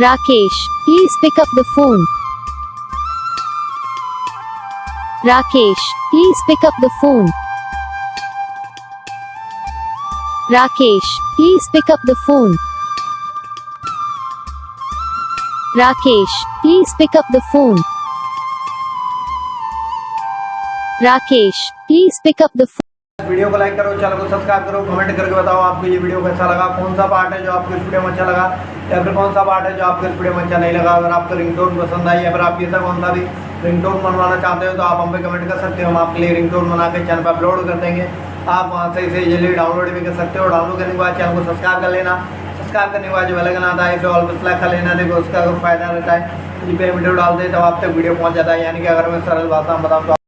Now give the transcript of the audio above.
Rakesh, please pick up the phone. Rakesh, please pick up the phone. Rakesh, please pick up the phone. Rakesh, please pick up the phone. Rakesh, please pick up the phone. Video को like करो, channel को subscribe करो, comment करके बताओ आपको ये video कैसा लगा, कौन सा पार्ट है जो आपको इस वीडियो में अच्छा लगा या फिर कौन सा पार्ट है जो आपको इस वीडियो में अच्छा नहीं लगा। अगर आपको रिंगटोन पसंद आई या फिर आप ऐसा कौन सा भी रिंगटोन बनवाना चाहते हो तो आप हम पे कमेंट कर सकते हो। हम आपके लिए रिंगटोन बना के चैनल पर अपलोड कर देंगे। आप वहाँ से इसे जल्दी डाउनलोड भी कर सकते हो। डाउनलोड करने के बाद चैनल को सब्सक्राइब कर लेना। सब्सक्राइब करने के बाद जो बेल आइकन आता है इसे ऑल पर सेलेक्ट कर लेना। देखो उसका अगर फायदा रहता है जिस पे वीडियो डालते हैं तब आप तक वीडियो पहुँच जाता है। यानी कि अगर मैं सरल भाषा में बताऊँ तो